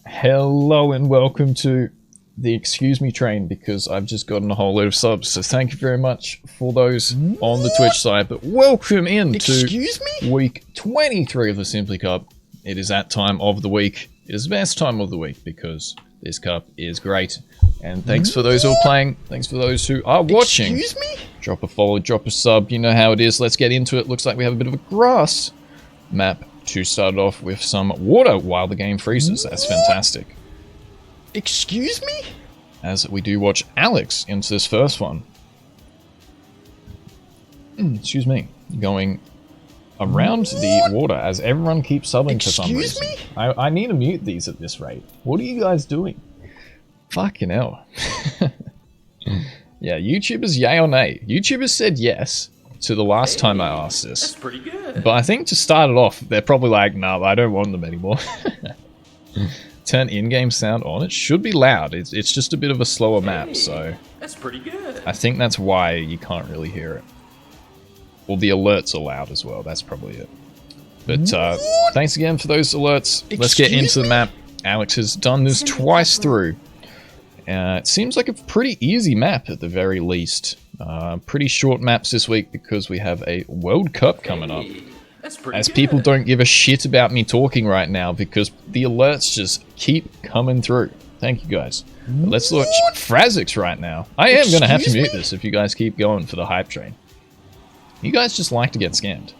Hello and welcome to the Excuse Me train, because I've just gotten a whole load of subs, so thank you very much for those on the Twitch side. But welcome in to week 23 of the Simply Cup. It is that time of the week. It is the best time of the week because this cup is great. And thanks for those who are playing. Thanks for those who are watching. Excuse me? Drop a follow, drop a sub. You know how it is. Let's get into it. Looks like we have a bit of a grass map to start off with some water while the game freezes. That's fantastic. Excuse me? As we do watch Alex into this first one. Excuse me. Going around the water as everyone keeps subbing for some reason. Excuse me? I need to mute these at this rate. What are you guys doing? Fucking hell. Yeah, YouTubers yay or nay? YouTubers said yes to the last time I asked this. That's pretty good. But I think to start it off, they're probably like, no, I don't want them anymore. Turn in-game sound on. It should be loud. It's just a bit of a slower map, so That's pretty good. I think that's why you can't really hear it. Well, the alerts are loud as well. That's probably it. But thanks again for those alerts. Let's get into the map. Alex has done this twice through. It seems like a pretty easy map at the very least. Pretty short maps this week because we have a World Cup coming up. That's pretty As good. people don't give a shit about me talking right now because the alerts just keep coming through. Thank you guys. But let's watch Frazix right now. I am going to have to mute this if you guys keep going for the hype train. You guys just like to get scammed.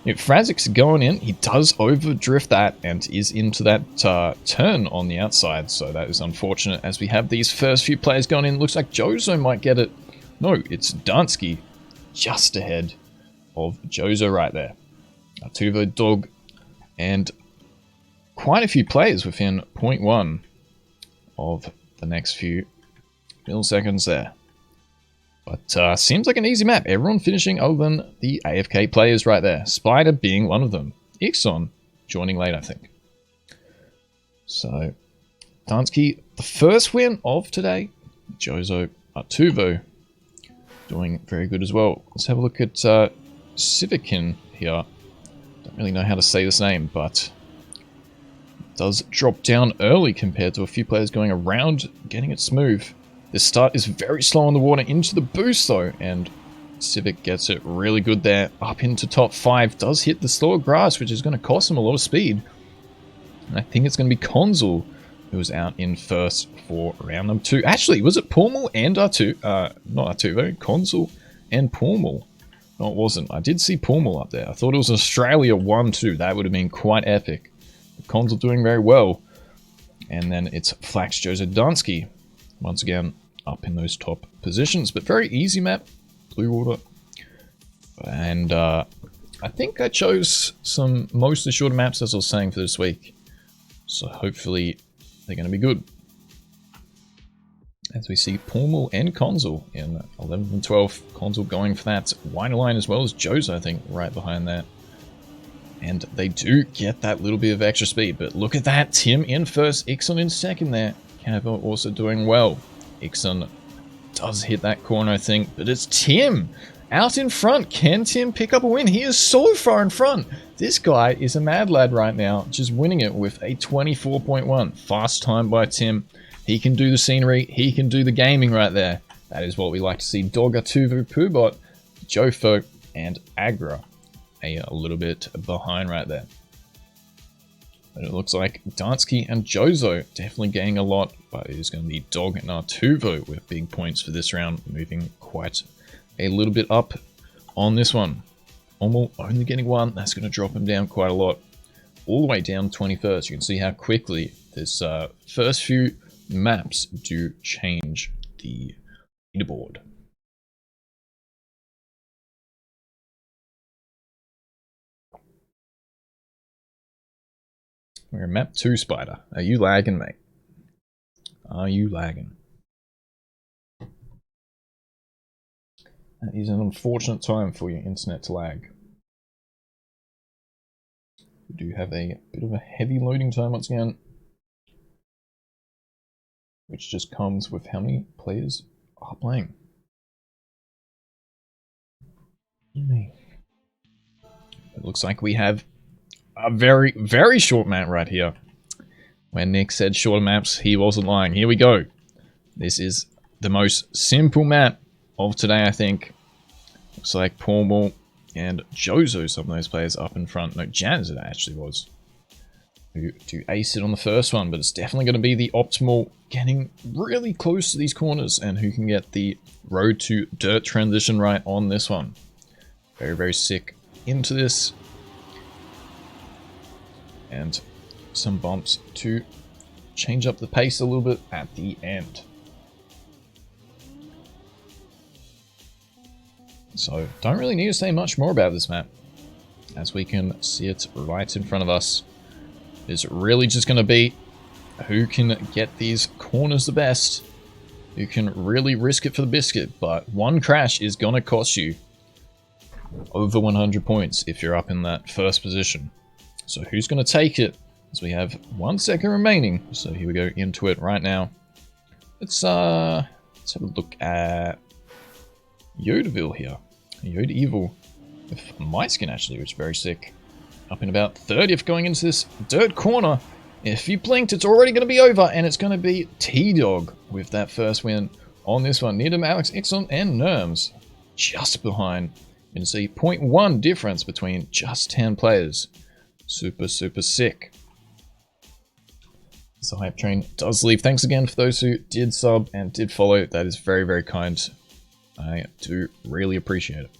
If Frazix going in, he does overdrift that and is into that turn on the outside, so that is unfortunate as we have these first few players going in. Looks like Jozo might get it. No, it's Dansky just ahead of Jozo right there. Artuvo, Dog, and quite a few players within 0.1 of the next few milliseconds there. But seems like an easy map. Everyone finishing other than the AFK players right there. Spider being one of them. Ixon joining late, I think. So, Dansky, the first win of today. Jozo, Artuvo doing very good as well. Let's have a look at Civikin here. Don't really know how to say this name, but it does drop down early compared to a few players going around, getting it smooth. This start is very slow on the water into the boost though, and Civic gets it really good there. Up into top 5, does hit the slower grass, which is going to cost him a lot of speed. And I think it's going to be Consul who was out in first for round number 2. Actually, was it Purmal and R2? Not R2, Consul and Purmal. No, it wasn't. I did see Purmal up there. I thought it was Australia 1-2. That would have been quite epic. But Consul doing very well. And then it's Flax Joseph Dansky. Once again, up in those top positions, but very easy map, blue water. And I think I chose some mostly shorter maps as I was saying for this week. So hopefully they're going to be good. As we see Purmal and Consul in 11th and 12th. Consul going for that wider line as well as Jozo, I think, right behind that. And they do get that little bit of extra speed, but look at that. Tim in first, Ixon in second there. Cabo also doing well. Ixon does hit that corner, I think, but it's Tim out in front. Can Tim pick up a win? He is so far in front. This guy is a mad lad right now, just winning it with a 24.1. Fast time by Tim. He can do the scenery. He can do the gaming right there. That is what we like to see. Dogatuvu, Poobot, Jofo, and Agra a little bit behind right there. But it looks like Dansky and Jozo definitely gaining a lot, but it is going to be Dog and Artuvo with big points for this round, moving quite a little bit up on this one. Ormal only getting 1, that's going to drop him down quite a lot. All the way down 21st, you can see how quickly this first few maps do change the leaderboard. We're in map 2, Spider. Are you lagging, mate? Are you lagging? That is an unfortunate time for your internet to lag. We do have a bit of a heavy loading time once again, which just comes with how many players are playing. It looks like we have a very, very short map right here. When Nick said shorter maps, he wasn't lying. Here we go. This is the most simple map of today, I think. Looks like Paul and Jozo, some of those players up in front. No, Jazz it actually was. Who to ace it on the first one, but it's definitely going to be the optimal, getting really close to these corners, and who can get the road to dirt transition right on this one. Very, very sick into this. And some bumps to change up the pace a little bit at the end. So, don't really need to say much more about this map, as we can see it right in front of us. It's really just going to be who can get these corners the best, who can really risk it for the biscuit, but one crash is going to cost you over 100 points if you're up in that first position. So who's going to take it? As we have 1 second remaining, so here we go into it right now. Let's have a look at Yodaville here. Yoda Evil with my skin actually, which is very sick. Up in about 30th going into this dirt corner. If you blinked, it's already going to be over, and it's going to be T-Dog with that first win on this one. Near to Alex, Ixon, and Nerms just behind. You can see 0.1 difference between just 10 players. Super, super sick. So Hype Train does leave. Thanks again for those who did sub and did follow. That is very, very kind. I do really appreciate it.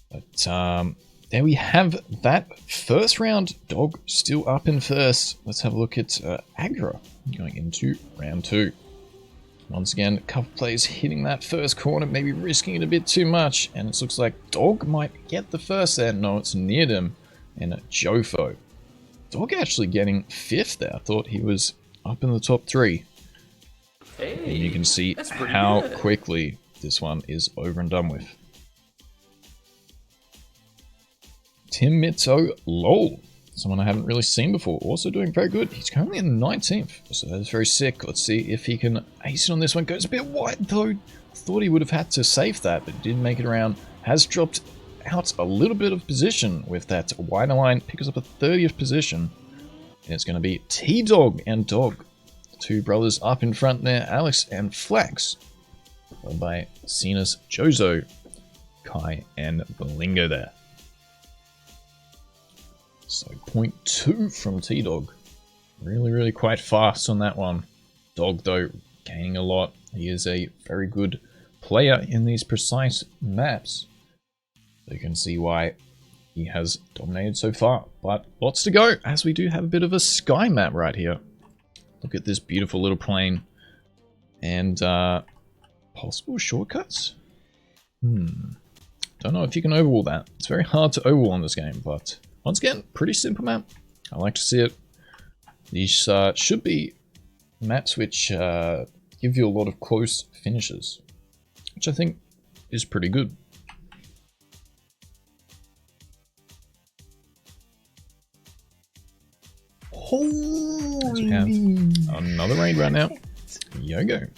But there we have that first round. Dog still up in first. Let's have a look at Agra going into round 2. Once again, a couple players hitting that first corner, maybe risking it a bit too much. And it looks like Dog might get the first there. No, it's near them. And Jofo. Dog actually getting 5th there. I thought he was up in the top 3. Hey, and you can see how good. quickly this one is over and done with. Tim Mitzo LOL. Someone I haven't really seen before. Also doing very good. He's currently in 19th. So that is very sick. Let's see if he can ace it on this one. Goes a bit wide though. Thought he would have had to save that, but didn't make it around. Has dropped out a little bit of position with that wider line. Picks up a 30th position. And it's going to be T-Dog and Dog. Two brothers up in front there. Alex and Flax. Followed by Cenas, Jozo, Kai, and Belingo there. So 0.2 from T-Dog. Really, really quite fast on that one. Dog, though, gaining a lot. He is a very good player in these precise maps. So you can see why he has dominated so far. But lots to go, as we do have a bit of a sky map right here. Look at this beautiful little plane. And possible shortcuts? Don't know if you can overwall that. It's very hard to overwall in this game, but once again, pretty simple map. I like to see it. These should be maps which give you a lot of close finishes, which I think is pretty good. Holy! Another raid right now. Yogo,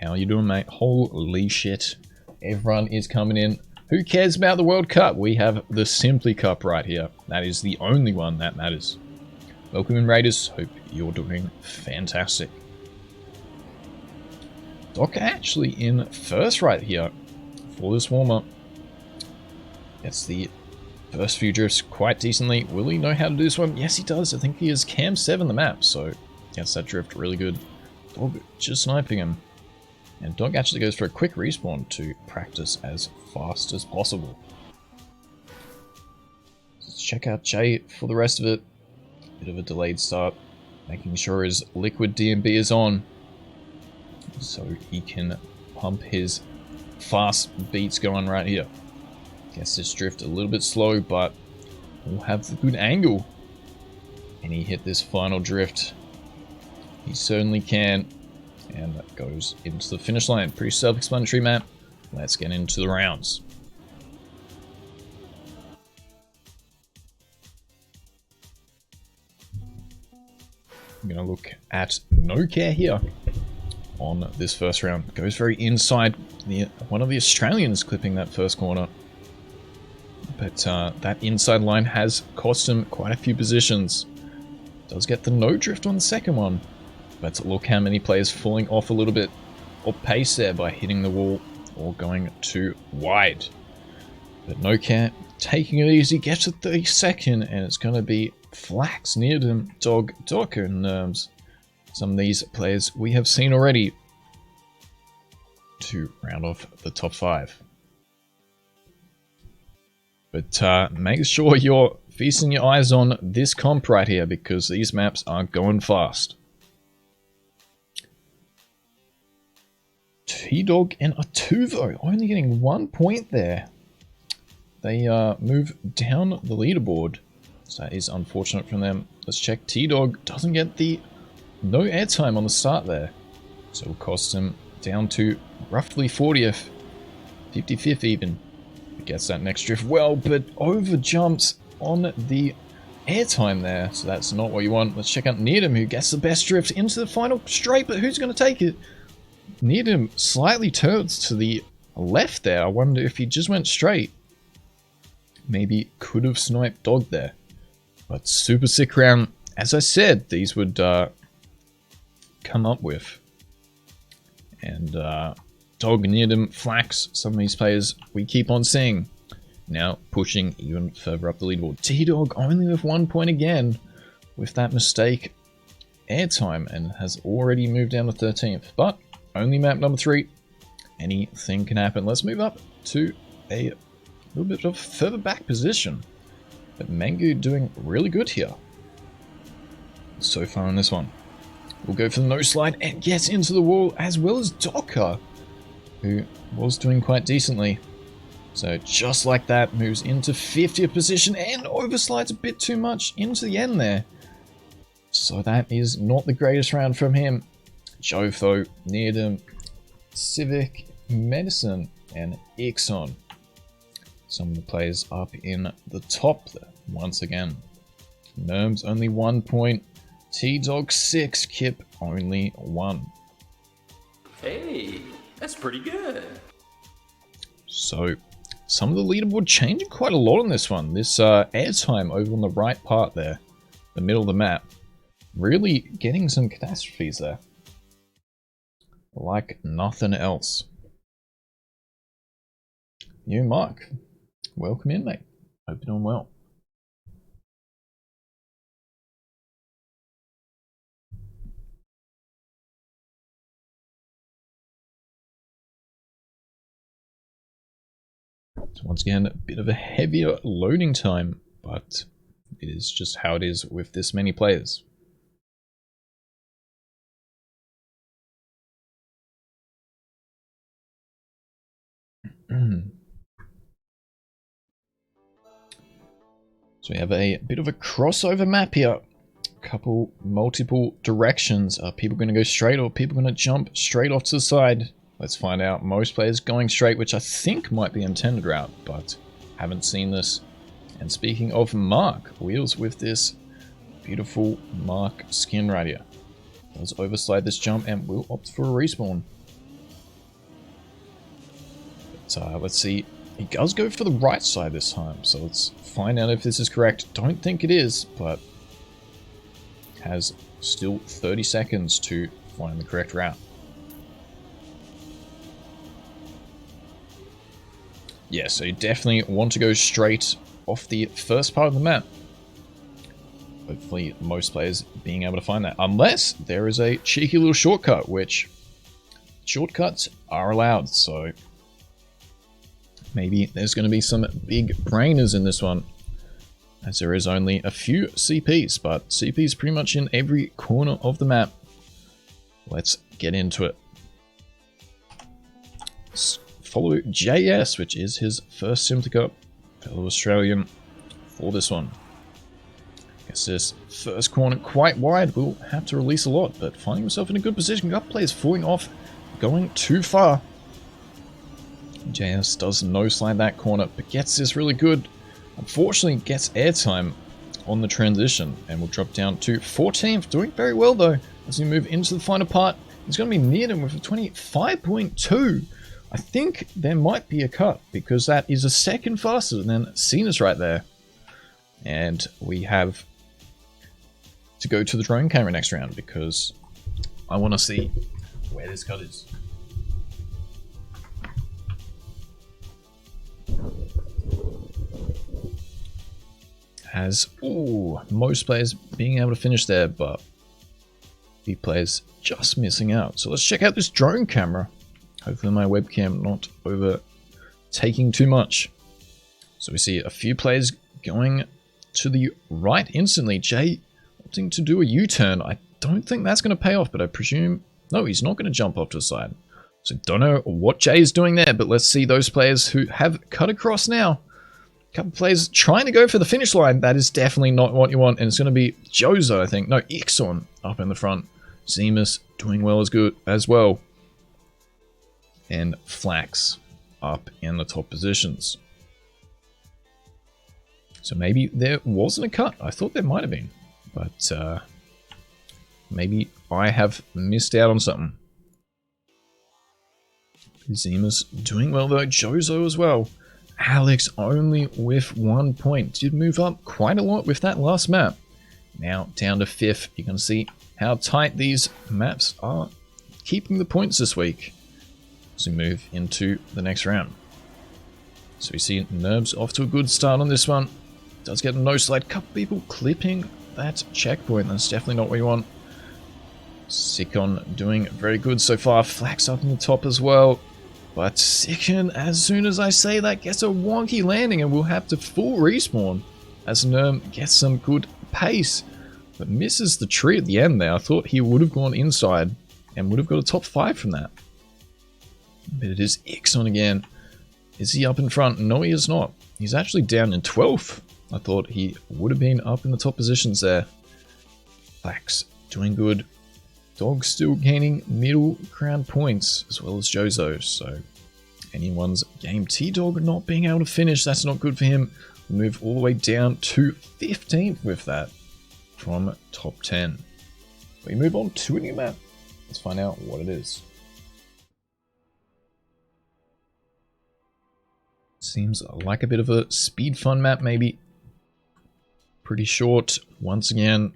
how you doing, mate? Holy shit. Everyone is coming in. Who cares about the World Cup? We have the Simply Cup right here. That is the only one that matters. Welcome in, Raiders. Hope you're doing fantastic. Doc actually in first right here for this warm-up. Gets the first few drifts quite decently. Will he know how to do this one? Yes, he does. I think he is Cam 7 the map, so gets that drift really good. Dog just sniping him. And Dog actually goes for a quick respawn to practice as fast as possible. Let's check out Jay for the rest of it. Bit of a delayed start, making sure his liquid DMB is on, so he can pump his fast beats going right here. Gets this drift a little bit slow, but we'll have the good angle. And he hit this final drift. He certainly can. And that goes into the finish line. Pretty self-explanatory map. Let's get into the rounds. I'm going to look at No Care here on this first round. Goes very inside. One of the Australians clipping that first corner. But that inside line has cost him quite a few positions. Does get the no drift on the second one. But look how many players falling off a little bit of pace there by hitting the wall or going too wide. But no care, taking it easy, gets to 32nd, and it's going to be Flax, Needham, Dog, Docker, and Nerms. Some of these players we have seen already to round off the top 5. But make sure you're feasting your eyes on this comp right here, because these maps are going fast. T-Dog and Atuvo only getting 1 point there. They move down the leaderboard, so that is unfortunate from them. Let's check. T-Dog doesn't get the no airtime on the start there, so it will cost him down to roughly 40th, 55th even. He gets that next drift well, but over jumps on the airtime there, so that's not what you want. Let's check out Needham, who gets the best drift into the final straight, but who's going to take it? Needham slightly turns to the left there. I wonder if he just went straight. Maybe could have sniped Dog there. But super sick round. As I said, these would come up with. And Dog, Needham, Flax, some of these players we keep on seeing. Now pushing even further up the leaderboard. T-Dog only with 1 point again with that mistake airtime, and has already moved down to 13th. But only map number 3. Anything can happen. Let's move up to a little bit of further back position. But Mangu doing really good here so far in this one. We'll go for the no slide and gets into the wall, as well as Docker, who was doing quite decently. So just like that, moves into 50th position and overslides a bit too much into the end there. So that is not the greatest round from him. Jotho, Needham, Civic, Medicine, and Ixon. Some of the players up in the top there, once again. Nerms only 1 point. T-Dog 6, Kip only 1. Hey, that's pretty good. So, some of the leaderboard changing quite a lot on this one. This airtime over on the right part there, the middle of the map, really getting some catastrophes there. Like nothing else. You, Mark. Welcome in, mate. Hope you're doing well. So once again, a bit of a heavier loading time, but it is just how it is with this many players. So we have a bit of a crossover map here. Multiple directions. Are people going to go straight, or are people going to jump straight off to the side? Let's find out. Most players going straight, which I think might be intended route, but haven't seen this. And speaking of Mark, Wheels with this beautiful Mark skin right here. Does overslide this jump and will opt for a respawn. But let's see. He does go for the right side this time, so let's find out if this is correct. Don't think it is, but has still 30 seconds to find the correct route. Yeah, so you definitely want to go straight off the first part of the map. Hopefully most players being able to find that, unless there is a cheeky little shortcut, which shortcuts are allowed, so maybe there's going to be some big brainers in this one, as there is only a few CPs, but CPs pretty much in every corner of the map. Let's get into it. Follow JS, which is his first simplycup, fellow Australian, for this one. Guess this first corner quite wide, will have to release a lot, but finding himself in a good position. Got players falling off, going too far. JS does no slide that corner, but gets this really good. Unfortunately, gets airtime on the transition and will drop down to 14th. Doing very well though as we move into the final part. He's going to be near him with a 25.2. I think there might be a cut, because that is a second faster than Cena's right there. And we have to go to the drone camera next round because I want to see where this cut is. As, ooh, most players being able to finish there, but the players just missing out. So let's check out this drone camera. Hopefully my webcam not overtaking too much. So we see a few players going to the right instantly. Jay opting to do a U-turn. I don't think that's going to pay off, but I presume... No, he's not going to jump off to the side. So don't know what Jay is doing there, but let's see those players who have cut across now. A couple players trying to go for the finish line. That is definitely not what you want, and it's going to be Geogasa, I think. No, Ixon up in the front. Zemus doing well as well. And Flax up in the top positions. So maybe there wasn't a cut. I thought there might have been. But maybe I have missed out on something. Zemus doing well though. Jozo as well. Alex only with 1 point. Did move up quite a lot with that last map. Now down to 5th. You can see how tight these maps are keeping the points this week. As we move into the next round. So we see Nerbs off to a good start on this one. Does get a no slide. Couple people clipping that checkpoint. That's definitely not what you want. Sikon doing very good so far. Flax up in the top as well. But Sikon, as soon as I say that, gets a wonky landing and will have to full respawn. As Nerm gets some good pace. But misses the tree at the end there. I thought he would have gone inside and would have got a top 5 from that. But it is Ixon again. Is he up in front? No, he is not. He's actually down in 12th. I thought he would have been up in the top positions there. Flax doing good. Dog still gaining middle ground points as well as Jozo. So anyone's game. T-Dog not being able to finish. That's not good for him. We'll move all the way down to 15th with that from top 10. We move on to a new map. Let's find out what it is. Seems like a bit of a speed fun map, maybe. Pretty short, once again.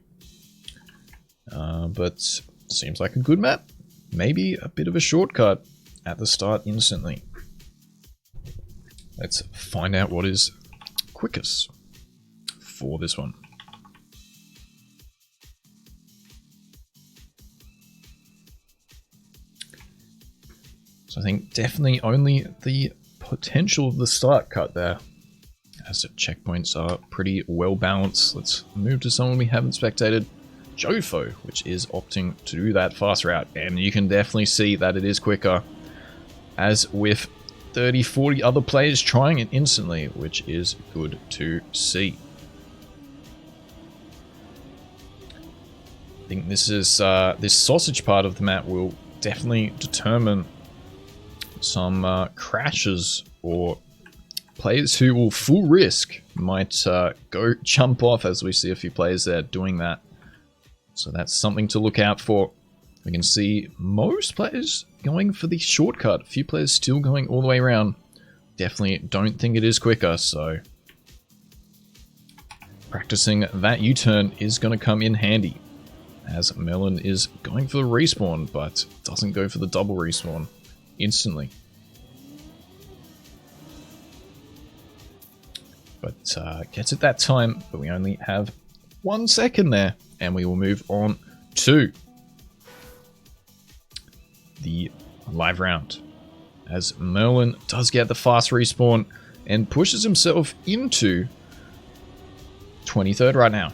But seems like a good map. Maybe a bit of a shortcut at the start instantly. Let's find out what is quickest for this one. So I think definitely only the potential of the start cut there, as the checkpoints are pretty well balanced. Let's move to someone we haven't spectated, Jofo, which is opting to do that fast route, and you can definitely see that it is quicker, as with 30-40 other players trying it instantly, which is good to see. I think this is this sausage part of the map will definitely determine some crashes, or players who will full risk might go jump off, as we see a few players there doing that. So that's something to look out for. We can see most players going for the shortcut. A few players still going all the way around. Definitely don't think it is quicker, so practicing that U-turn is going to come in handy. As Melon is going for the respawn, but doesn't go for the double respawn instantly. But gets it that time, but we only have 1 second there, and we will move on to the live round. As Merlin does get the fast respawn and pushes himself into 23rd right now.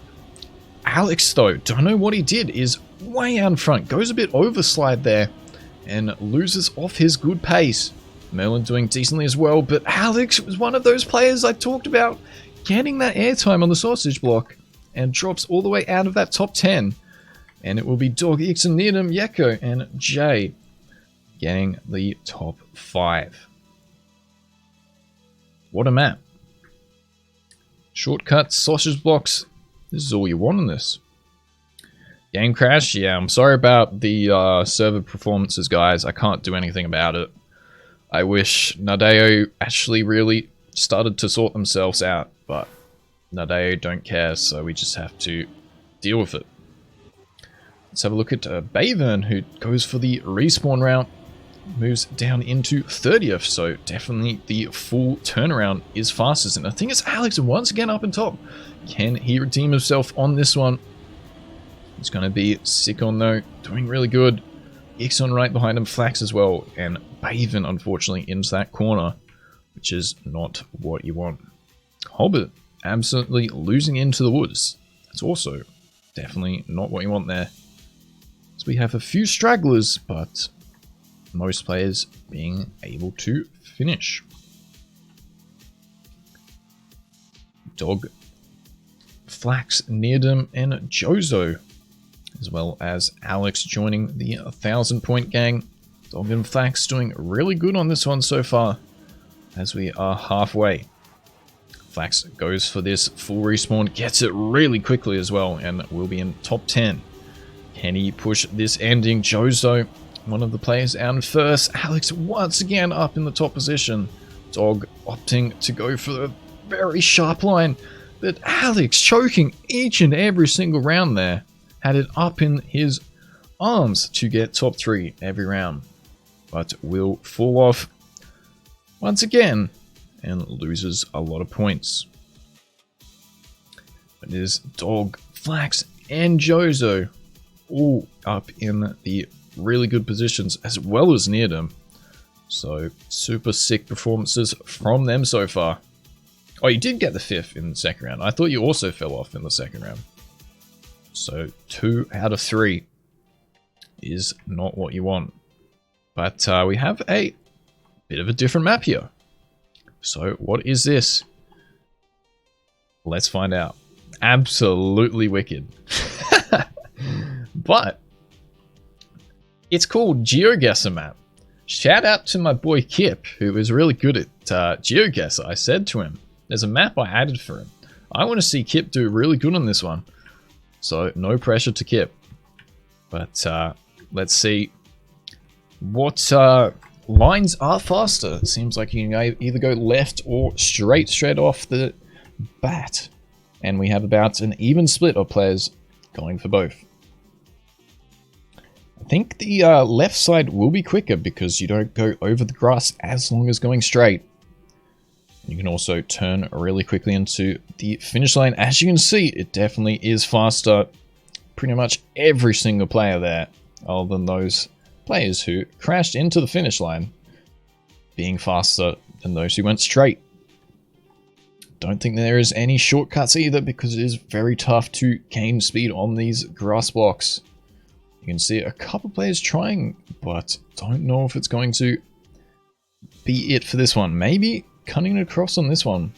Alex, though, don't know what he did, is way out in front, goes a bit overslide there, and loses off his good pace. Merlin doing decently as well, but Alex was one of those players I talked about getting that airtime on the sausage block and drops all the way out of that top 10. And it will be Dog, Ixon, Needham, Yeko, and Jay getting the top 5. What a map. Shortcuts, sausage blocks, this is all you want in this. Game crash, yeah, I'm sorry about the server performances, guys. I can't do anything about it. I wish Nadeo actually really started to sort themselves out, but Nadeo don't care, so we just have to deal with it. Let's have a look at Bavern, who goes for the respawn route. Moves down into 30th, so definitely the full turnaround is fastest. And I think it's Alex once again up in top. Can he redeem himself on this one? He's going to be sick on though, doing really good. Ixon right behind him, Flax as well, and Bavern unfortunately into that corner, which is not what you want. Hobbit absolutely losing into the woods. That's also definitely not what you want there. So we have a few stragglers, but most players being able to finish. Dog, Flax, Neardham, and Jozo, as well as Alex joining the 1,000-point gang. Dog and Flax doing really good on this one so far, as we are halfway. Flax goes for this full respawn, gets it really quickly as well, and will be in top 10. Can he push this ending? Jozo, one of the players out first. Alex once again up in the top position. Dog opting to go for the very sharp line, but Alex choking each and every single round there. Had it up in his arms to get top 3 every round, but will fall off once again and loses a lot of points. It is Dog, Flax, and Jozo all up in the really good positions, as well as Neardham. So super sick performances from them so far. Oh, you did get the 5th in the second round. I thought you also fell off in the second round. So 2 out of 3 is not what you want. But we have a bit of a different map here. So what is this? Let's find out. Absolutely wicked. But it's called Geogasa map. Shout out to my boy Kip, who is really good at Geogasa. I said to him, there's a map I added for him. I want to see Kip do really good on this one. So no pressure to Kip. But let's see what lines are faster. It seems like you can either go left or straight off the bat. And we have about an even split of players going for both. I think the left side will be quicker because you don't go over the grass as long as going straight. You can also turn really quickly into the finish line. As you can see, it definitely is faster. Pretty much every single player there, other than those players who crashed into the finish line, being faster than those who went straight. Don't think there is any shortcuts either, because it is very tough to gain speed on these grass blocks. You can see a couple players trying, but don't know if it's going to be it for this one. Maybe cutting it across on this one.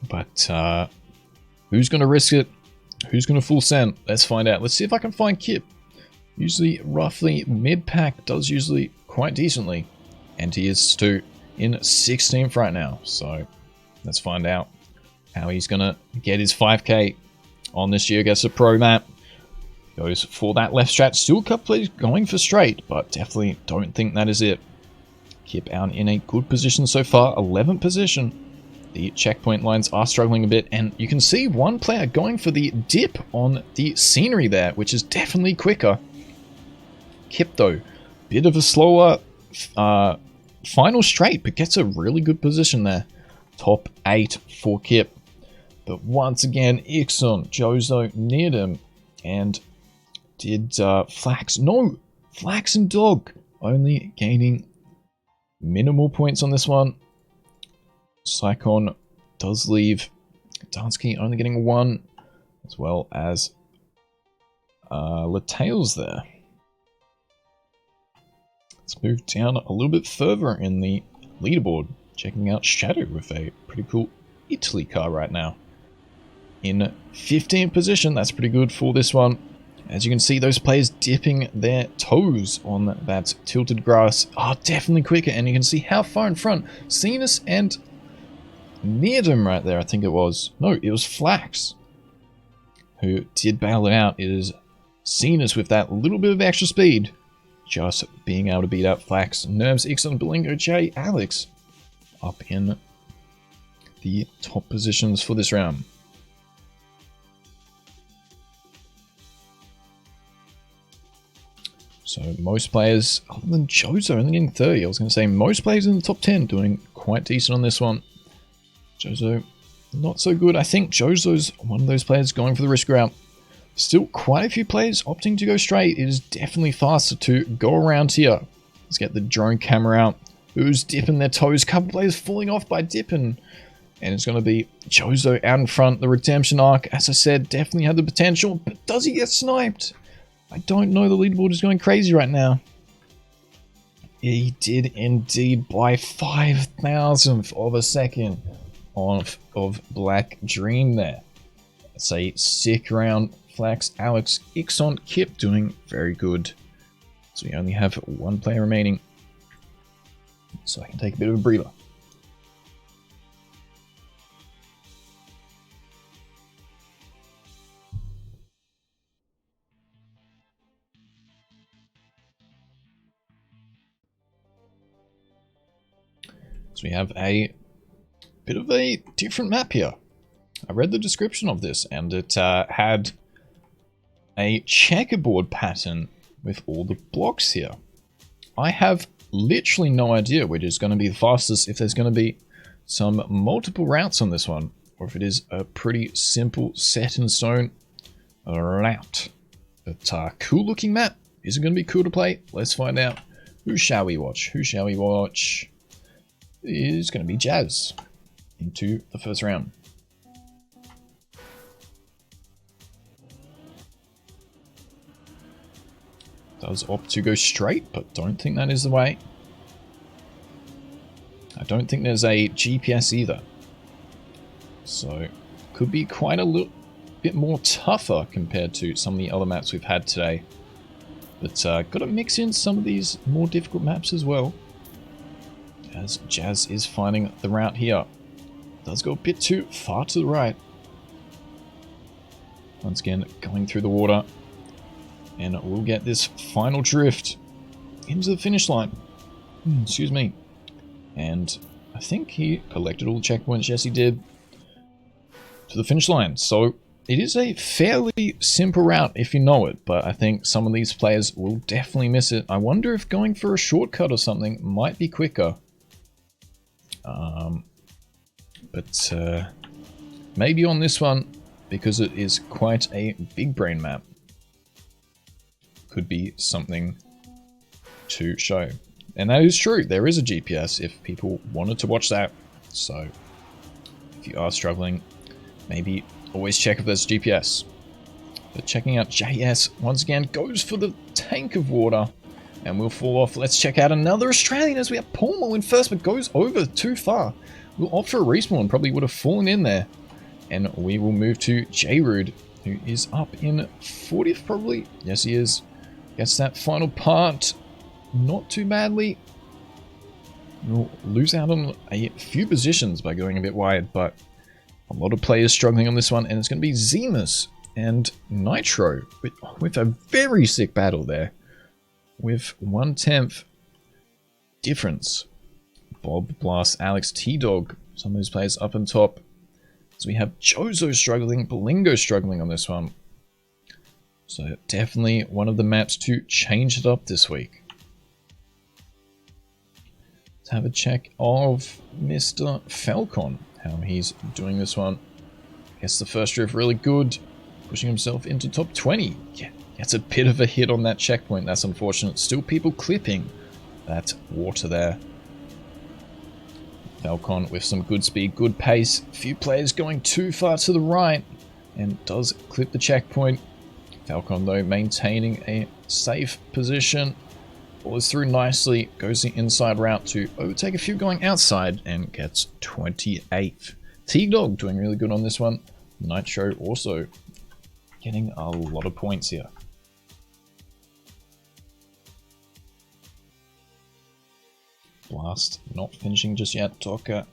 But who's going to risk it? Who's going to full send? Let's find out. Let's see if I can find Kip. Usually roughly mid-pack, does usually quite decently. And he is in 16th right now. So let's find out how he's going to get his 5k on this Geogasa Pro map. Goes for that left strat. Still a couple players going for straight, but definitely don't think that is it. Kip out in a good position so far, 11th position. The checkpoint lines are struggling a bit, and you can see one player going for the dip on the scenery there, which is definitely quicker. Kip, though, bit of a slower final straight, but gets a really good position there. Top 8 for Kip. But once again, Ixon, Jozo, Neardham, and did Flax. No! Flax and Dog only gaining minimal points on this one. Psychon does leave. Dansky only getting 1, as well as Latails there. Let's move down a little bit further in the leaderboard. Checking out Shadow with a pretty cool Italy car right now. In 15th position, that's pretty good for this one. As you can see, those players dipping their toes on that tilted grass are definitely quicker, and you can see how far in front Cenas and Neardham right there, I think it was. No, it was Flax who did bail it out. It is Cenas with that little bit of extra speed, just being able to beat out Flax. Nerves, Ixon, Belingo, J, Alex up in the top positions for this round. So most players, other than Jozo, only getting 30. I was going to say most players in the top 10 doing quite decent on this one. Jozo, not so good. I think Jozo's one of those players going for the risk route. Still quite a few players opting to go straight. It is definitely faster to go around here. Let's get the drone camera out. Who's dipping their toes? Couple players falling off by dipping. And it's going to be Jozo out in front. The redemption arc, as I said, definitely had the potential. But does he get sniped? I don't know. The leaderboard is going crazy right now. He did indeed by 5,000th of a second of Black Dream there. That's a sick round. Flax, Alex, Ixon, Kip doing very good. So we only have one player remaining. So I can take a bit of a breather. So we have a bit of a different map here. I read the description of this and it had a checkerboard pattern with all the blocks here. I have literally no idea which is going to be the fastest, if there's going to be some multiple routes on this one, or if it is a pretty simple set in stone route. But cool looking map. Is it going to be cool to play? Let's find out. Who shall we watch? Who shall we watch? It is going to be Jazz into the first round. Does opt to go straight, but don't think that is the way. I don't think there's a GPS either. So, could be quite a little bit more tougher compared to some of the other maps we've had today. But got to mix in some of these more difficult maps as well. As Jazz is finding the route here. Does go a bit too far to the right. Once again, going through the water. And we'll get this final drift into the finish line. Excuse me. And I think he collected all the checkpoints. Yes, he did. To the finish line. So it is a fairly simple route if you know it. But I think some of these players will definitely miss it. I wonder if going for a shortcut or something might be quicker. But maybe on this one, because it is quite a big brain map, could be something to show. And that is true. There is a GPS if people wanted to watch that. So if you are struggling, maybe always check if there's GPS. But checking out JS once again goes for the tank of water and will fall off. Let's check out another Australian as we have Palmo in first, but goes over too far. We'll opt for a respawn, probably would have fallen in there. And we will move to J-Rude, who is up in 40th probably. Yes, he is. Gets that final part not too badly. We'll lose out on a few positions by going a bit wide, but a lot of players struggling on this one, and it's going to be Zemus and Nitro with a very sick battle there. With 1/10 difference. Bob, Blast, Alex, T-Dog, some of those players up on top. So we have Jozo struggling, Blingo struggling on this one. So definitely one of the maps to change it up this week. Let's have a check of Mr. Falcon, how he's doing this one. Gets the first drift really good, pushing himself into top 20. Yeah, gets a bit of a hit on that checkpoint, that's unfortunate. Still people clipping that water there. Falcon with some good speed, good pace. A few players going too far to the right and does clip the checkpoint. Falcon though maintaining a safe position. Follows through nicely, goes the inside route to overtake a few going outside and gets 28th. T-Dog doing really good on this one. Nitro also getting a lot of points here. Blast not finishing just yet. Docker,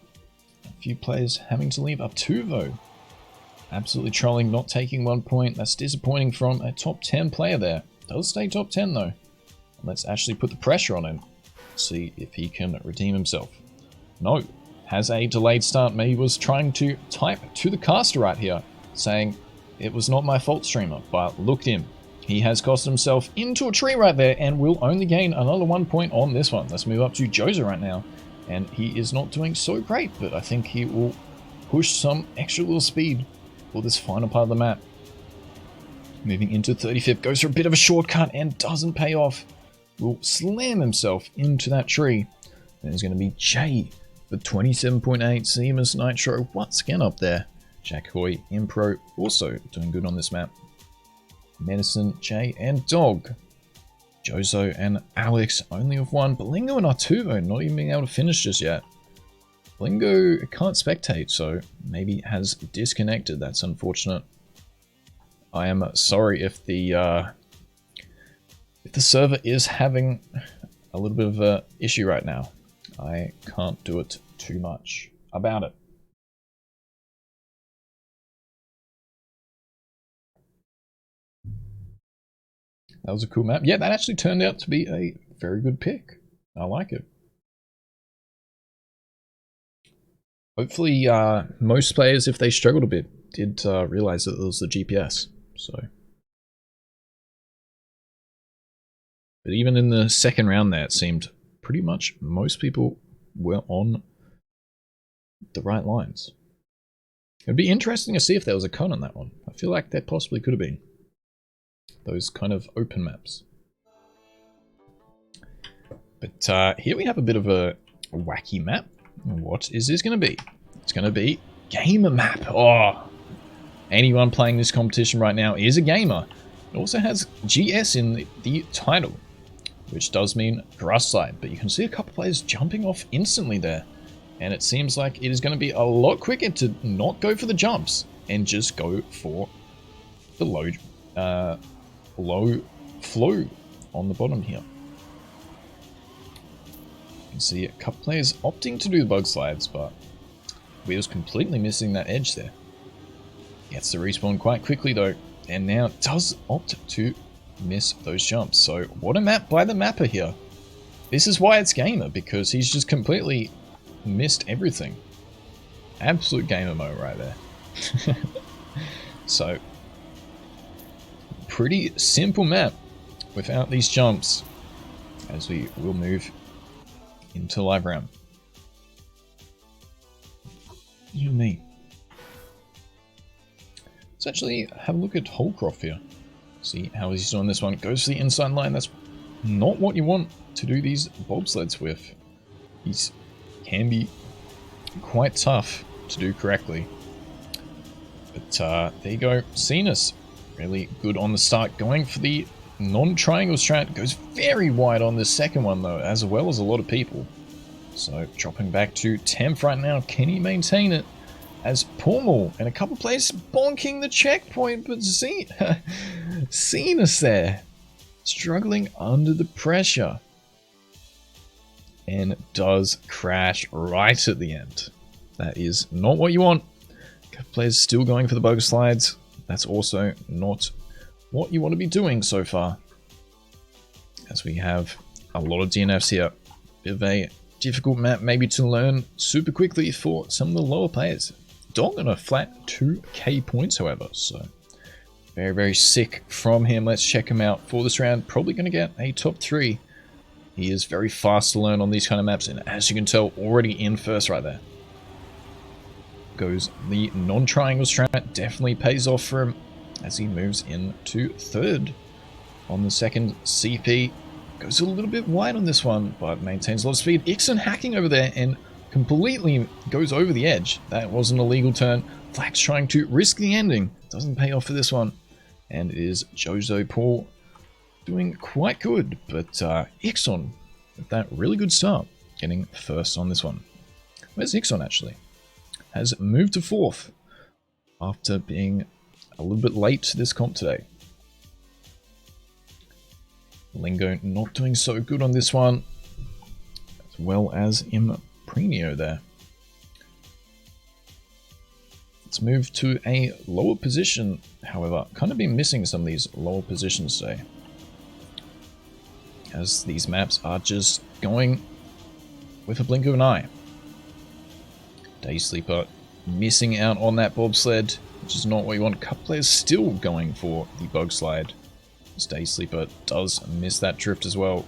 a few players having to leave. Artuvo absolutely trolling, not taking 1 point. That's disappointing from a top 10 player there. Does stay top 10 though. Let's actually put the pressure on him. See if he can redeem himself. No, has a delayed start. Maybe was trying to type to the caster right here, saying it was not my fault, streamer, but look at him. he has cost himself into a tree right there and will only gain another 1 point on this one. Let's move up to Geogasa right now. And he is not doing so great, but I think he will push some extra little speed for this final part of the map. Moving into 35th, goes for a bit of a shortcut and doesn't pay off. Will slam himself into that tree. And it's going to be Jay, the 27.8 Siemens Nitro once again up there. Jack Hoy, Impro, also doing good on this map. Medicine, Jay, and Dog. Jozo and Alex only have one. Belingo and Arturo not even being able to finish just yet. Belingo can't spectate, so maybe has disconnected. That's unfortunate. I am sorry if the server is having a little bit of an issue right now. I can't do it too much about it. That was a cool map. Yeah, that actually turned out to be a very good pick. I like it. Hopefully, most players, if they struggled a bit, did realize that it was the GPS. So, but even in the second round there, it seemed pretty much most people were on the right lines. It'd be interesting to see if there was a con on that one. I feel like there possibly could have been. Those kind of open maps. But here we have a bit of a wacky map. What is this going to be? It's going to be gamer map. Oh, anyone playing this competition right now is a gamer. It also has GS in the title, which does mean grass slide. But you can see a couple players jumping off instantly there. And it seems like it is going to be a lot quicker to not go for the jumps and just go for the low flow on the bottom here. You can see a couple players opting to do the bug slides, but Wheel's completely missing that edge there. Gets the respawn quite quickly though, and now does opt to miss those jumps. So what a map by the mapper here. This is why it's gamer, because he's just completely missed everything. Absolute gamer mode right there. So pretty simple map without these jumps, as we will move into live round. You and me. Let's actually have a look at Holcroft here. See how he's doing this one. Goes to the inside line. That's not what you want to do these bobsleds with. These can be quite tough to do correctly. But there you go. Cenas. Really good on the start. Going for the non-triangle strat. Goes very wide on this second one though, as well as a lot of people. So dropping back to 10th right now. Can he maintain it? As Pormal and a couple players bonking the checkpoint, but Cenas there. Struggling under the pressure. And does crash right at the end. That is not what you want. Players still going for the bug slides. That's also not what you want to be doing so far. As we have a lot of DNFs here. Bit of a difficult map maybe to learn super quickly for some of the lower players. Dog on a flat 2k points however, so very, very sick from him. Let's check him out for this round. Probably going to get a top 3. He is very fast to learn on these kind of maps, and as you can tell, already in first right there. Goes the non-triangle strat, definitely pays off for him as he moves into third on the second CP. Goes a little bit wide on this one, but maintains a lot of speed. Ixon hacking over there and completely goes over the edge. That was an illegal turn. Flax trying to risk the ending. Doesn't pay off for this one. And it is Jozo Paul doing quite good, but Ixon with that really good start, getting first on this one. Where's Ixon actually? Has moved to 4th after being a little bit late to this comp today. Lingo not doing so good on this one, as well as Imprenio there. Let's move to a lower position, however. Kind of been missing some of these lower positions today, as these maps are just going with a blink of an eye. Day Sleeper missing out on that bobsled, which is not what you want. Couple players still going for the bug slide. As Day Sleeper does miss that drift as well.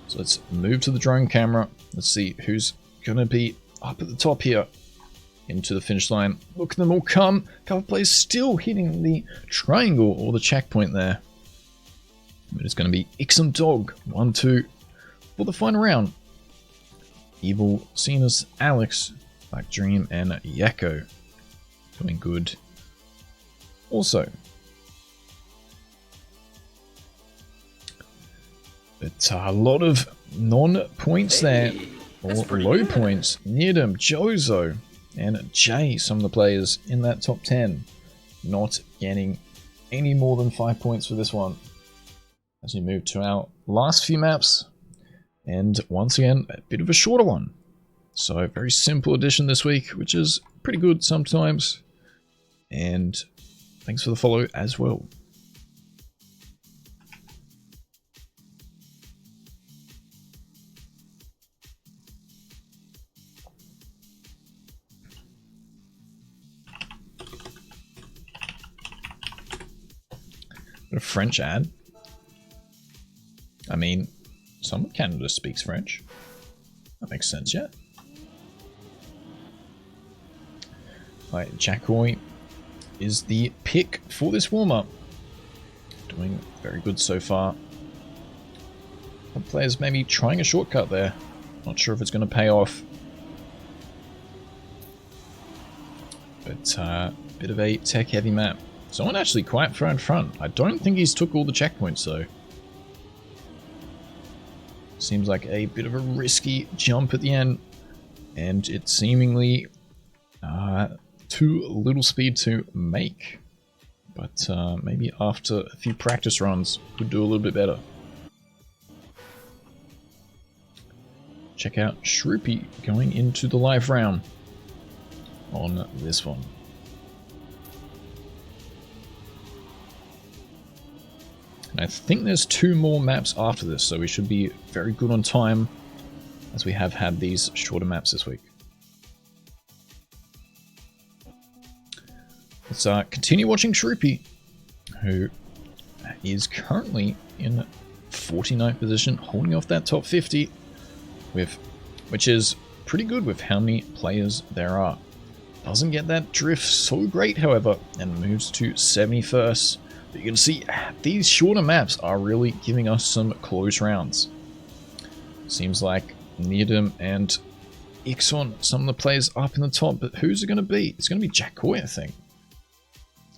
So let's move to the drone camera. Let's see who's going to be up at the top here. Into the finish line. Look at them all come. A couple of players still hitting the triangle or the checkpoint there. But it's going to be Ixon Dog. 1-2 for the final round. Evil, Cenas, Alex, Black Dream, and Yakko. Doing good. Also. But a lot of non-points there. Or low points. Needham, Jozo, and Jay, some of the players in that top 10. Not getting any more than 5 points for this one. As we move to our last few maps. And once again, a bit of a shorter one. So, very simple edition this week, which is pretty good sometimes. And thanks for the follow as well. A French ad. I mean, some of Canada speaks French. That makes sense, yeah. Right, Jackoy is the pick for this warm-up. Doing very good so far. Some players maybe trying a shortcut there. Not sure if it's going to pay off. But bit of a tech-heavy map. Someone actually quite far in front. I don't think he's took all the checkpoints though. Seems like a bit of a risky jump at the end. And it's seemingly too little speed to make. But maybe after a few practice runs, could do a little bit better. Check out Shroopy going into the live round on this one. And I think there's 2 more maps after this, so we should be very good on time as we have had these shorter maps this week. Let's continue watching Shroopy, who is currently in 49th position, holding off that top 50, which is pretty good with how many players there are. Doesn't get that drift so great, however, and moves to 71st. But you can see these shorter maps are really giving us some close rounds. Seems like Needham and Ixon, some of the players up in the top, but who's it going to be? It's going to be Jackoy, I think.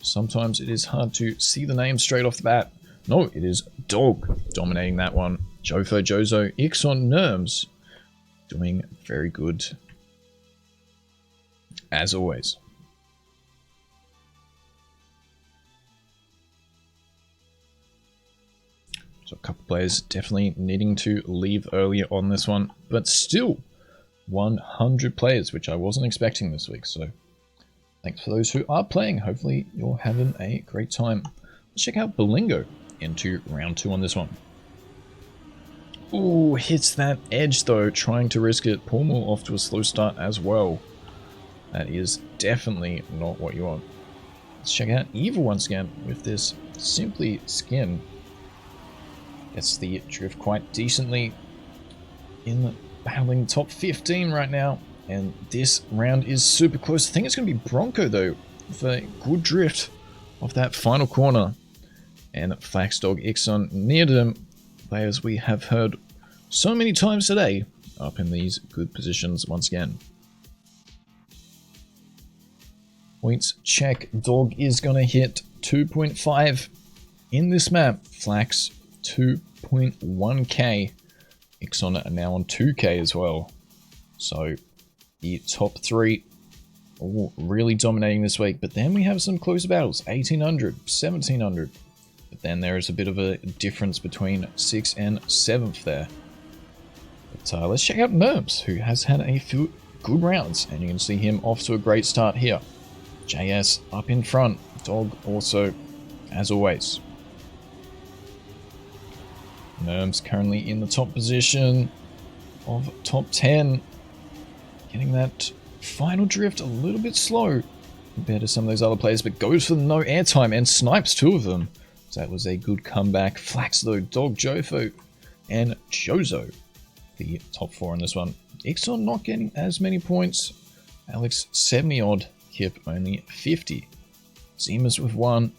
Sometimes it is hard to see the name straight off the bat. No, it is Dog dominating that one. Jofo, Jozo, Ixon, Nerms doing very good as always. So a couple players definitely needing to leave earlier on this one, but still 100 players, which I wasn't expecting this week. So thanks for those who are playing. Hopefully you're having a great time. Let's check out Belingo into round 2 on this one. Ooh, hits that edge though, trying to risk it. Pormal off to a slow start as well. That is definitely not what you want. Let's check out Evil once again with this Simply skin. Gets the drift quite decently in battling top 15 right now. And this round is super close. I think it's going to be Bronco though, with a good drift off that final corner. And Flaxdog, Ixon, Needham, players we have heard so many times today, up in these good positions once again. Points check. Dog is going to hit 2.5 in this map. Flax 2.1k. Ixon are now on 2k as well. So the top 3 all really dominating this week. But then we have some closer battles. 1800, 1700. But then there is a bit of a difference between 6th and 7th there. But let's check out Nerms, who has had a few good rounds. And you can see him off to a great start here. JS up in front. Dog also, as always. Nerms currently in the top position of top 10. Getting that final drift a little bit slow compared to some of those other players, but goes for the no airtime and snipes 2 of them. So that was a good comeback. Flax though, Dog, Jofo, and Jozo, the top 4 in this one. Ixon not getting as many points. Alex 70 odd. Kip only 50. Zemas with 1.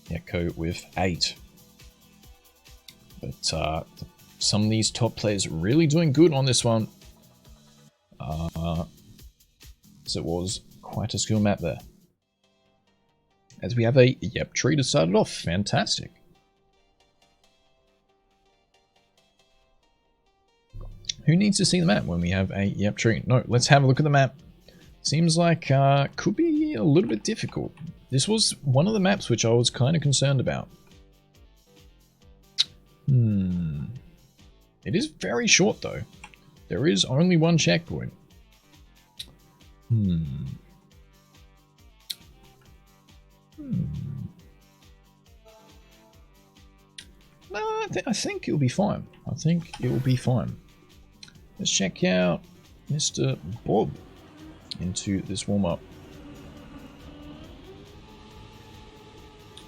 Echo with 8. But some of these top players really doing good on this one. So it was quite a skill map there. As we have a Yep tree to start it off. Fantastic. Who needs to see the map when we have a Yep tree? No, let's have a look at the map. Seems like could be a little bit difficult. This was one of the maps which I was kind of concerned about. It is very short though. There is only one checkpoint. No, I think it'll be fine. I think it will be fine. Let's check out Mr. Bob into this warm-up.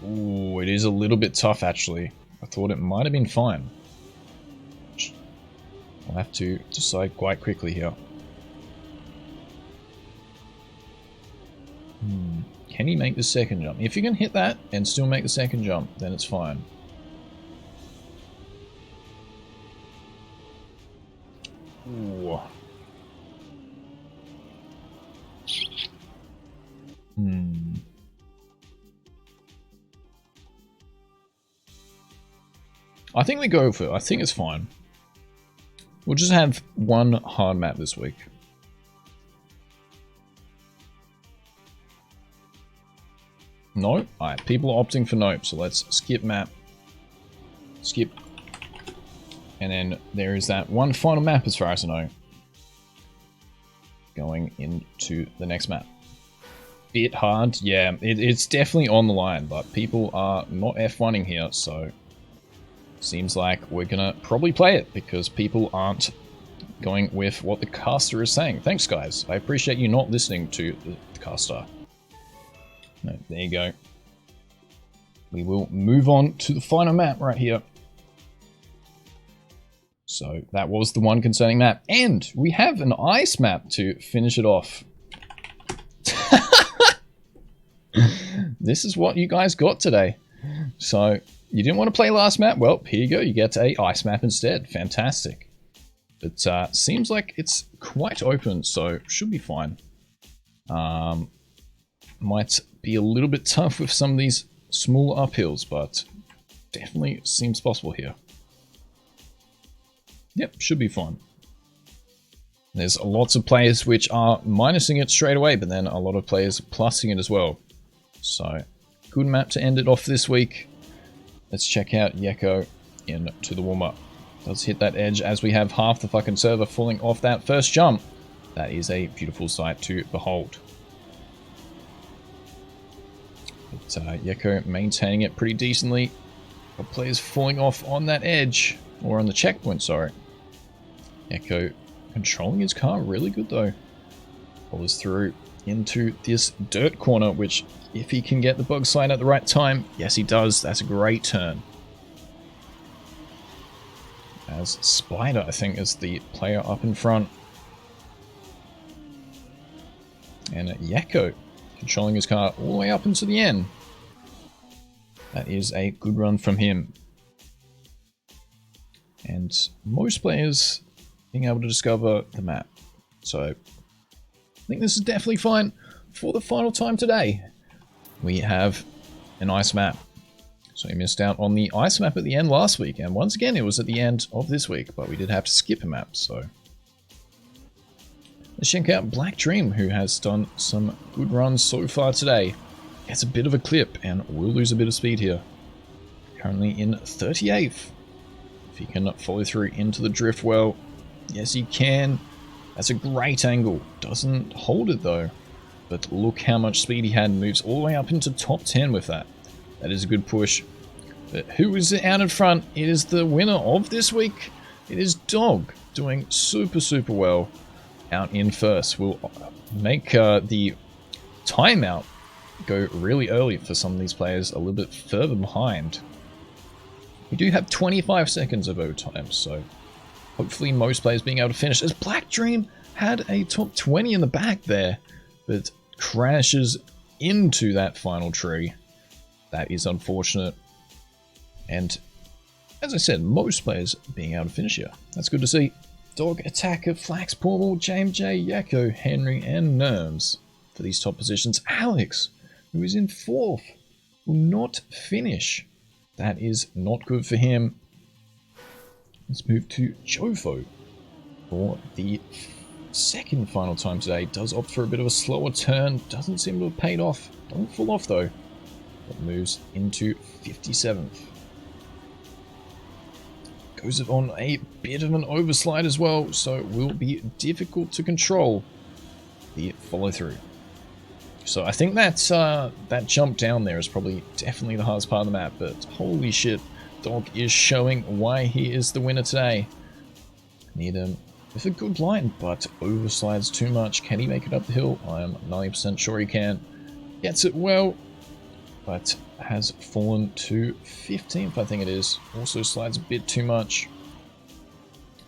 Ooh, it is a little bit tough actually. I thought it might have been fine. I'll have to decide quite quickly here. Can he make the second jump? If you can hit that and still make the second jump, then it's fine. Ooh. I think we go for it. I think it's fine. We'll just have one hard map this week. No? Alright, people are opting for nope, so let's skip map. Skip. And then there is that one final map as far as I know. Going into the next map. Bit hard, yeah, it's definitely on the line, but people are not F1ing here, so seems like we're gonna probably play it because people aren't going with what the caster is saying. Thanks guys, I appreciate you not listening to the caster. No, there you go. We will move on to the final map right here. So that was the one concerning map, and we have an ice map to finish it off. This is what you guys got today. So you didn't want to play last map? Well, here you go. You get a ice map instead. Fantastic. But seems like it's quite open, so should be fine. Might be a little bit tough with some of these small uphills, but definitely seems possible here. Yep, should be fine. There's lots of players which are minusing it straight away, but then a lot of players plussing it as well. So, good map to end it off this week. Let's check out Yeko into the warm-up. Does hit that edge as we have half the fucking server falling off that first jump. That is a beautiful sight to behold. But Yeko maintaining it pretty decently. Got players falling off on that edge, or on the checkpoint, sorry. Yeko controlling his car really good though. Follows through into this dirt corner, which if he can get the bug slide at the right time, yes he does, that's a great turn. As Spider, I think, is the player up in front. And Yeko controlling his car all the way up into the end. That is a good run from him. And most players being able to discover the map. So I think this is definitely fine for the final time today. We have an ice map. So we missed out on the ice map at the end last week, and once again it was at the end of this week, but we did have to skip a map, so. Let's check out Black Dream, who has done some good runs so far today. Gets a bit of a clip and will lose a bit of speed here. Currently in 38th. If he can follow through into the drift well. Yes, he can. That's a great angle. Doesn't hold it though. But look how much speed he had. Moves all the way up into top 10 with that. That is a good push. But who is out in front? It is the winner of this week. It is Dog, doing super, super well. Out in first. We'll make the timeout go really early for some of these players a little bit further behind. We do have 25 seconds of overtime, so hopefully most players being able to finish. As Black Dream had a top 20 in the back there, but crashes into that final tree. That is unfortunate. And as I said, most players being able to finish here. That's good to see. Dog, Attacker, Flax, Portal, James J, Yakko, Henry, and Nerms for these top positions. Alex, who is in 4th, will not finish. That is not good for him. Let's move to Jofo for the second final time today. Does opt for a bit of a slower turn. Doesn't seem to have paid off. Don't fall off though. But moves into 57th. Goes on a bit of an overslide as well, so it will be difficult to control the follow through. So I think that's that jump down there is probably definitely the hardest part of the map, but holy shit, Dog is showing why he is the winner today. Need him with a good line, but overslides too much. Can he make it up the hill? I am 90% sure he can. Gets it well, but has fallen to 15th, I think it is. Also slides a bit too much.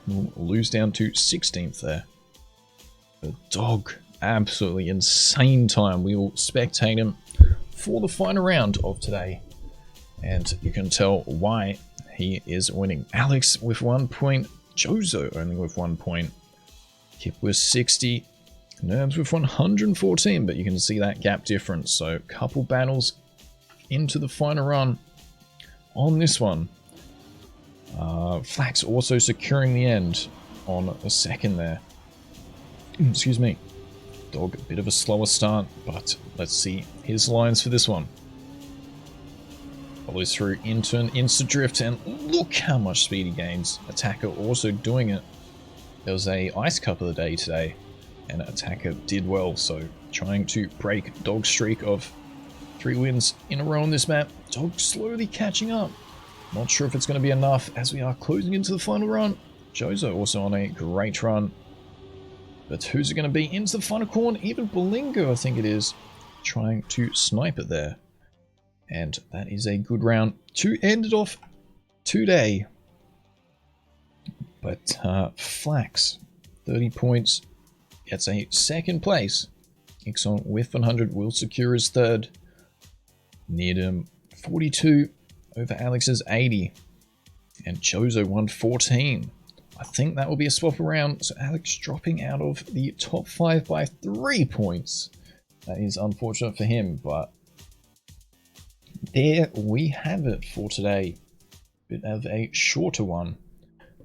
We'll lose down to 16th there. The Dog, absolutely insane time. We will spectate him for the final round of today. And you can tell why he is winning. Alex with 1 point. Jozo only with 1 point. Kip with 60. Nerves with 114, but you can see that gap difference. So a couple battles into the final run on this one. Flax also securing the end on the second there. Excuse me. Dog, a bit of a slower start, but let's see his lines for this one. Follows through into an insta drift, and look how much speed he gains. Attacker also doing it. There was a ice cup of the day today, and Attacker did well, so trying to break Dog's streak of 3 wins in a row on this map. Dog slowly catching up. Not sure if it's going to be enough as we are closing into the final run. Jozo also on a great run. But who's it going to be into the final corner? Even Bolingo, I think it is, trying to snipe it there. And that is a good round to end it off today. But Flax, 30 points, gets a second place. Ixon with 100 will secure his third. Needham 42 over Alex's 80. And Jozo 114. I think that will be a swap around. So Alex dropping out of the top 5 by 3 points. That is unfortunate for him, but there we have it for today. Bit of a shorter one,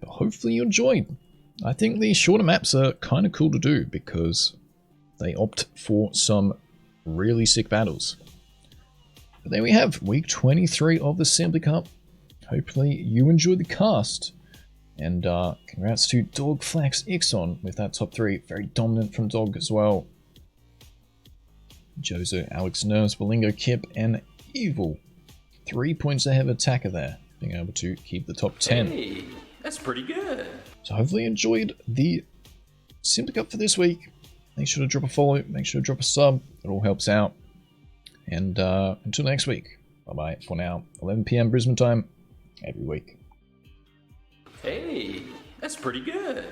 but hopefully you enjoyed. I think these shorter maps are kind of cool to do because they opt for some really sick battles. But there we have week 23 of the Simply Cup. Hopefully you enjoyed the cast. And congrats to Dog, Flax, Ixon with that top 3. Very dominant from Dog as well. Jozo, Alex, Nerves, Bolingo, Kip, and Evil. 3 points ahead of Attacker there, being able to keep the top 10. Hey, that's pretty good. So hopefully you enjoyed the Simply Cup for this week. Make sure to drop a follow, make sure to drop a sub. It all helps out. And until next week, bye-bye for now. 11 PM Brisbane time every week. Hey, that's pretty good.